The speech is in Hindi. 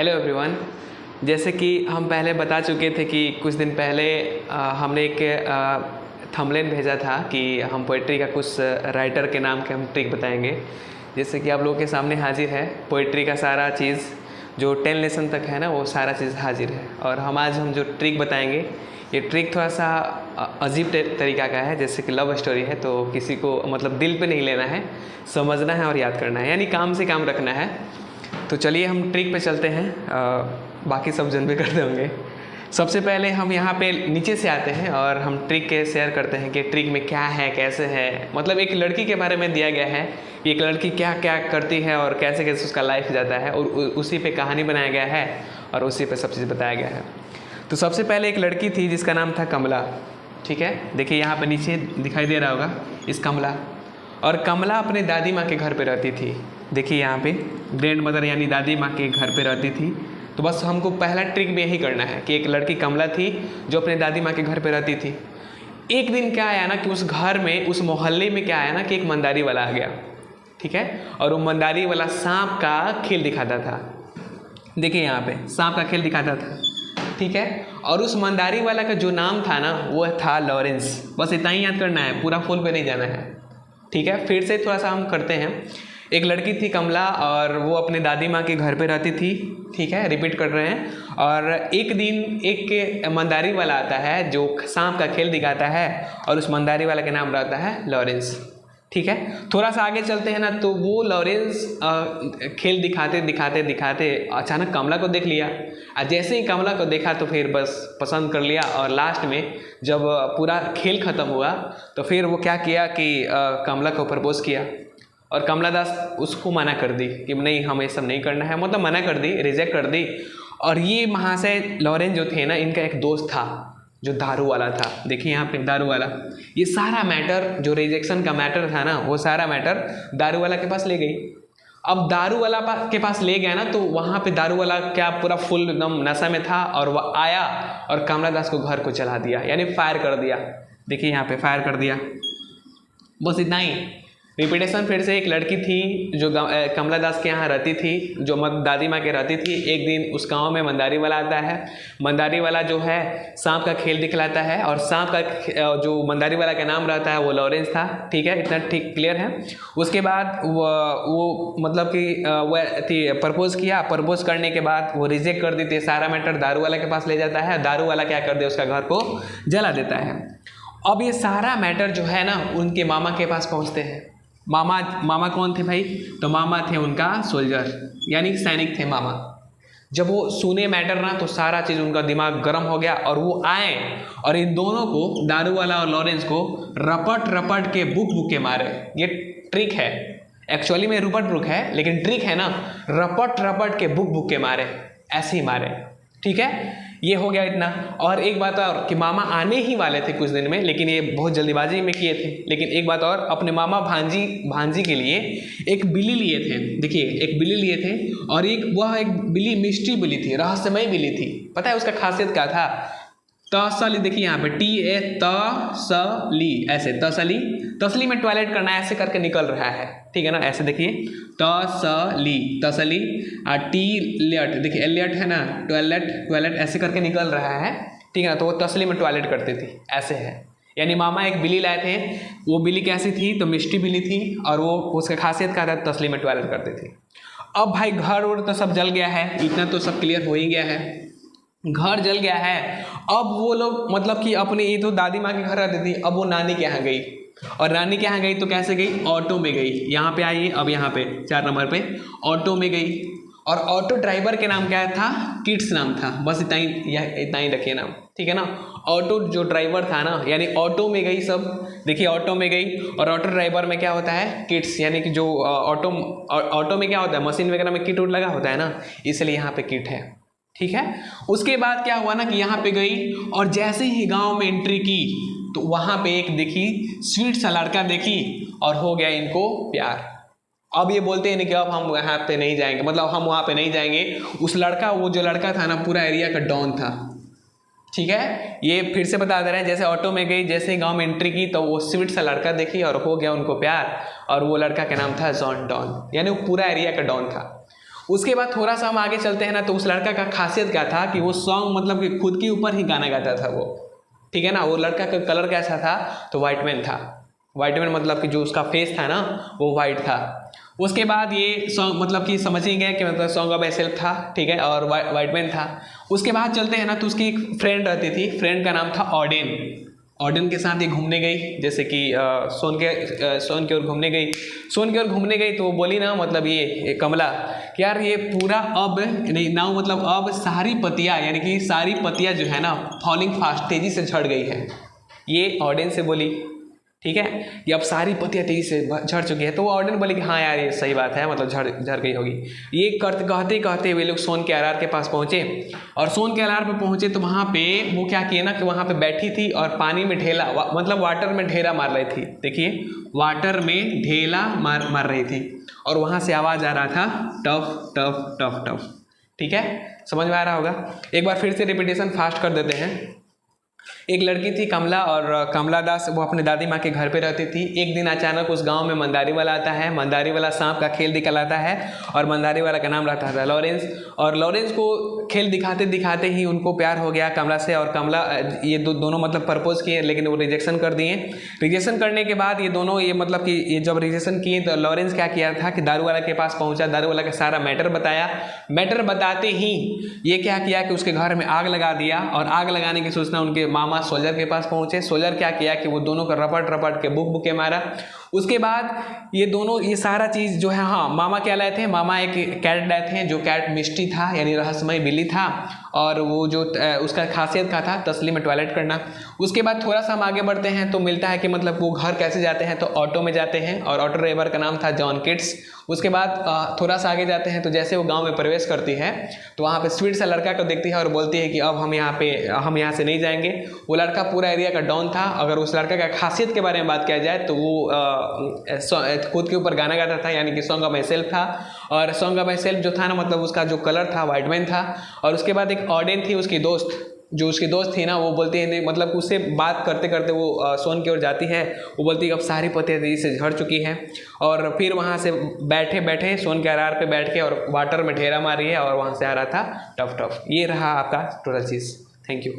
Hello everyone. जैसे कि हम पहले बता चुके थे कि कुछ दिन पहले हमने एक थंबनेल भेजा था कि हम पोइट्री का कुछ राइटर के नाम के हम ट्रिक बताएंगे। जैसे कि आप लोगों के सामने हाजिर है पोइट्री का सारा चीज़ जो 10 लेसन तक है ना, वो सारा चीज़ हाजिर है। और आज हम जो ट्रिक बताएंगे, ये ट्रिक थोड़ा सा अजीब तरीका का है। जैसे कि लव स्टोरी है तो किसी को मतलब दिल पे नहीं लेना है, समझना है और याद करना है, यानी काम से काम रखना है। तो चलिए हम ट्रिक पे चलते हैं। बाकी सब जन भी करते होंगे। सबसे पहले हम यहाँ पे नीचे से आते हैं और हम ट्रिक के शेयर करते हैं कि ट्रिक में क्या है, कैसे है। मतलब एक लड़की के बारे में दिया गया है, एक लड़की क्या क्या करती है और कैसे कैसे उसका लाइफ जाता है, और उसी पे कहानी बनाया गया है और उसी पे सब चीज़ बताया गया है। तो सबसे पहले एक लड़की थी जिसका नाम था कमला। ठीक है, देखिए यहाँ पे नीचे दिखाई दे रहा होगा इस कमला। और कमला अपने दादी माँ के घर पे रहती थी। देखिए यहाँ पे ग्रैंड मदर यानी दादी माँ के घर पे रहती थी। तो बस हमको पहला ट्रिक में यही करना है कि एक लड़की कमला थी जो अपने दादी माँ के घर पे रहती थी। एक दिन क्या आया ना कि उस घर में, उस मोहल्ले में क्या आया ना कि एक मंदारी वाला आ गया। ठीक है, और वो मंदारी वाला सांप का खेल दिखाता था। देखिए यहाँ पे सांप का खेल दिखाता था। ठीक है, और उस मंदारी वाला का जो नाम था ना वो था लॉरेंस। बस इतना ही याद करना है, पूरा फुल पे नहीं जाना है। ठीक है, फिर से थोड़ा सा हम करते हैं। एक लड़की थी कमला और वो अपने दादी माँ के घर पे रहती थी। ठीक है, रिपीट कर रहे हैं। और एक दिन एक मंदारी वाला आता है जो सांप का खेल दिखाता है और उस मंदारी वाला का नाम रहता है लॉरेंस। ठीक है, थोड़ा सा आगे चलते हैं ना, तो वो लॉरेंस खेल दिखाते दिखाते दिखाते अचानक कमला को देख लिया। और जैसे ही कमला को देखा तो फिर बस पसंद कर लिया। और लास्ट में जब पूरा खेल ख़त्म हुआ तो फिर वो क्या किया कि कमला को प्रपोज किया। और कमला दास उसको मना कर दी कि नहीं, हम ये सब नहीं करना है, मतलब मना कर दी, रिजेक्ट कर दी। और ये महाशय लॉरेंस जो थे ना, इनका एक दोस्त था जो दारू वाला था। देखिए यहाँ पे दारू वाला, ये सारा मैटर जो रिजेक्शन का मैटर था ना, वो सारा मैटर दारू वाला के पास ले गई। अब दारू वाला के पास ले गया ना, तो वहाँ पे दारू वाला क्या पूरा फुल एकदम नशा में था और वह आया और कमला दास को घर को जला दिया, यानी फायर कर दिया। देखिए यहाँ पे फायर कर दिया। बस इतना ही। रिपीटेशन फिर से। एक लड़की थी जो कमला दास के यहाँ रहती थी, जो दादी माँ के रहती थी। एक दिन उस गांव में मंदारी वाला आता है। मंदारी वाला जो है सांप का खेल दिखलाता है और सांप का जो मंदारी वाला का नाम रहता है वो लॉरेंस था। ठीक है, इतना ठीक क्लियर है। उसके बाद वो मतलब कि वो प्रपोज किया। प्रपोज करने के बाद वो रिजेक्ट कर देती है। सारा मैटर दारू वाला के पास ले जाता है। दारू वाला क्या कर दे, उसका घर को जला देता है। अब ये सारा मैटर जो है ना उनके मामा के पास पहुँचते हैं। मामा कौन थे भाई? तो मामा थे उनका सोल्जर, यानी सैनिक थे मामा। जब वो सुने मैटर ना तो सारा चीज़ उनका दिमाग गर्म हो गया और वो आए और इन दोनों को, दारू वाला और लॉरेंस को, रपट रपट के बुक के मारे। ये ट्रिक है, एक्चुअली में रुपट बुक है, लेकिन ट्रिक है ना, रपट रपट के बुक के मारे, ऐसे ही मारे। ठीक है, ये हो गया इतना। और एक बात और कि मामा आने ही वाले थे कुछ दिन में, लेकिन ये बहुत जल्दीबाजी में किए थे। लेकिन एक बात और, अपने मामा भांजी के लिए एक बिल्ली लिए थे। देखिए एक बिल्ली लिए थे, और एक बिल्ली मिस्ट्री बिल्ली थी, रहस्यमय बिल्ली थी। पता है उसका खासियत क्या था? तसली। देखिए यहाँ पे तसली, ऐसे तसली। तसली में टॉयलेट करना है, ऐसे करके निकल रहा है। ठीक है ना, ऐसे देखिए तसली, तसली। टीलेट, देखिए एलियट है ना, टॉयलेट ऐसे करके निकल रहा है। ठीक है ना, तो वो तसली में टॉयलेट करती थी, ऐसे है। यानी मामा एक बिल्ली लाए थे। वो बिल्ली कैसी थी? तो मिष्टी बिल्ली थी, और वो उसका खासियत क्या था? तसली में टॉयलेट करती थी। अब भाई घर उड़ तो सब जल गया है, इतना तो सब क्लियर हो ही गया है। घर जल गया है। अब वो लोग मतलब कि अपने, ये तो दादी माँ के घर रहती थी, अब वो नानी के यहाँ गई। और नानी के यहाँ गई तो कैसे गई? ऑटो में गई। यहाँ पे आइए, अब यहाँ पे 4 नंबर पे ऑटो में गई। और ऑटो ड्राइवर के नाम क्या था? किड्स नाम था। बस इतना ही रखिए नाम। ठीक है ना, ऑटो जो ड्राइवर था ना, यानी ऑटो में गई सब। देखिए ऑटो में गई, और ऑटो ड्राइवर में क्या होता है? किट्स, यानी कि जो ऑटो में क्या होता है? मशीन वगैरह में किट उट लगा होता है ना, इसलिए यहाँ पे किट है। ठीक है, उसके बाद क्या हुआ ना कि यहाँ पे गई, और जैसे ही गांव में एंट्री की तो वहाँ पे एक देखी स्वीट सा लड़का देखी, और हो गया इनको प्यार। अब ये बोलते हैं कि अब हम वहाँ पे नहीं जाएंगे, मतलब हम वहाँ पे नहीं जाएंगे। उस लड़का, वो जो लड़का था ना, पूरा एरिया का डॉन था। ठीक है, ये फिर से बता दे रहे हैं। जैसे ऑटो में गई, जैसे ही गांव में एंट्री की तो वो स्वीट सा लड़का देखी और हो गया उनको प्यार। और वो लड़का का नाम था जॉन डॉन, यानी वो पूरा एरिया का डॉन था। उसके बाद थोड़ा सा हम आगे चलते हैं ना, तो उस लड़का का खासियत क्या था कि वो सॉन्ग मतलब कि खुद के ऊपर ही गाना गाता था वो, ठीक है ना। वो लड़का का कलर कैसा था, तो वाइट मैन था। वाइट मैन मतलब कि जो उसका फेस था ना वो वाइट था। उसके बाद ये सॉन्ग मतलब कि समझ ही गए कि मतलब सॉन्ग ऑफ सेल्फ था, ठीक है, और वाइट मैन था। उसके बाद चलते हैं ना, तो उसकी एक फ्रेंड रहती थी, फ्रेंड का नाम था ऑडेन। ऑडेन के साथ ये घूमने गई, जैसे कि सोन की ओर घूमने गई। सोन की ओर घूमने गई तो वो बोली ना, मतलब ये कमला कि यार ये पूरा अब नहीं ना, मतलब अब सारी पत्तियाँ, यानी कि सारी पत्तियाँ जो है ना फॉलिंग फास्ट, तेज़ी से झड़ गई है। ये ऑडेन से बोली, ठीक है, कि अब सारी पत्तियाँ तेज़ी से झड़ चुकी है। तो वो ऑर्डन बोले कि हाँ यार ये सही बात है, मतलब झड़ गई होगी। ये कहते कहते वे लोग सोन के आर के पास पहुँचे, और सोन के आर पे पहुँचे तो वहाँ पे वो क्या किए ना कि वहाँ पे बैठी थी और पानी में ढेला मतलब वाटर में ढेला मार रही थी। देखिए वाटर में ढेला मार रही थी, और वहाँ से आवाज़ आ रहा था टफ टफ टफ टफ। ठीक है, समझ में आ रहा होगा। एक बार फिर से रिपीटेशन फास्ट कर देते हैं। एक लड़की थी कमला, और कमला दास वो अपने दादी माँ के घर पे रहती थी। एक दिन अचानक उस गांव में मंदारी वाला आता है। मंदारी वाला सांप का खेल दिखलाता है, और मंदारी वाला का नाम रहता था लॉरेंस। और लॉरेंस को खेल दिखाते दिखाते ही उनको प्यार हो गया कमला से, और कमला ये दोनों मतलब प्रपोज किए, लेकिन वो रिजेक्शन कर दिए। रिजेक्शन करने के बाद ये दोनों ये मतलब कि ये जब रिजेक्शन किए तो लॉरेंस क्या किया था कि दारू वाला के पास पहुंचा, दारू वाला का सारा मैटर बताया। मैटर बताते ही ये क्या किया कि उसके घर में आग लगा दिया, और आग लगाने की सूचना उनके मामा सोल्जर के पास पहुंचे। सोल्जर क्या किया कि वो दोनों को रपट रपट के बुके मारा। उसके बाद ये दोनों ये सारा चीज़ जो है, हाँ मामा क्या लाए थे, मामा एक कैट लाए थे, जो कैट मिस्टी था यानी रहस्यमय बिल्ली था, और वो जो उसका खासियत का था तसली में टॉयलेट करना। उसके बाद थोड़ा सा हम आगे बढ़ते हैं तो मिलता है कि मतलब वो घर कैसे जाते हैं, तो ऑटो में जाते हैं, और ऑटो ड्राइवर का नाम था जॉन किट्स। उसके बाद थोड़ा सा आगे जाते हैं तो जैसे वो गांव में प्रवेश करती है तो वहाँ पे स्वीट सा लड़का को देखती है और बोलती है कि अब हम यहाँ से नहीं जाएंगे। वो लड़का पूरा एरिया का डॉन था। अगर उस लड़का का खासियत के बारे में बात किया जाए तो वो खुद के ऊपर गाना गाता था, यानी कि सॉन्ग ऑफ माई सेल्फ था। और सॉन्ग ऑफ माई सेल्फ जो था ना, मतलब उसका जो कलर था वाइट मैन था। और उसके बाद एक ऑडेन थी उसकी दोस्त, जो उसकी दोस्त थी ना, वो बोलती है नहीं, मतलब उससे बात करते करते वो सोन की ओर जाती है। वो बोलती है अब सारी पत्तियाँ तेजी से झड़ चुकी हैं। और फिर वहाँ से बैठे बैठे सोन के आर पे बैठ के और वाटर में ढेरा मारी है, और वहाँ से आ रहा था टफ टफ। ये रहा आपका टोटल चीज़। Thank you.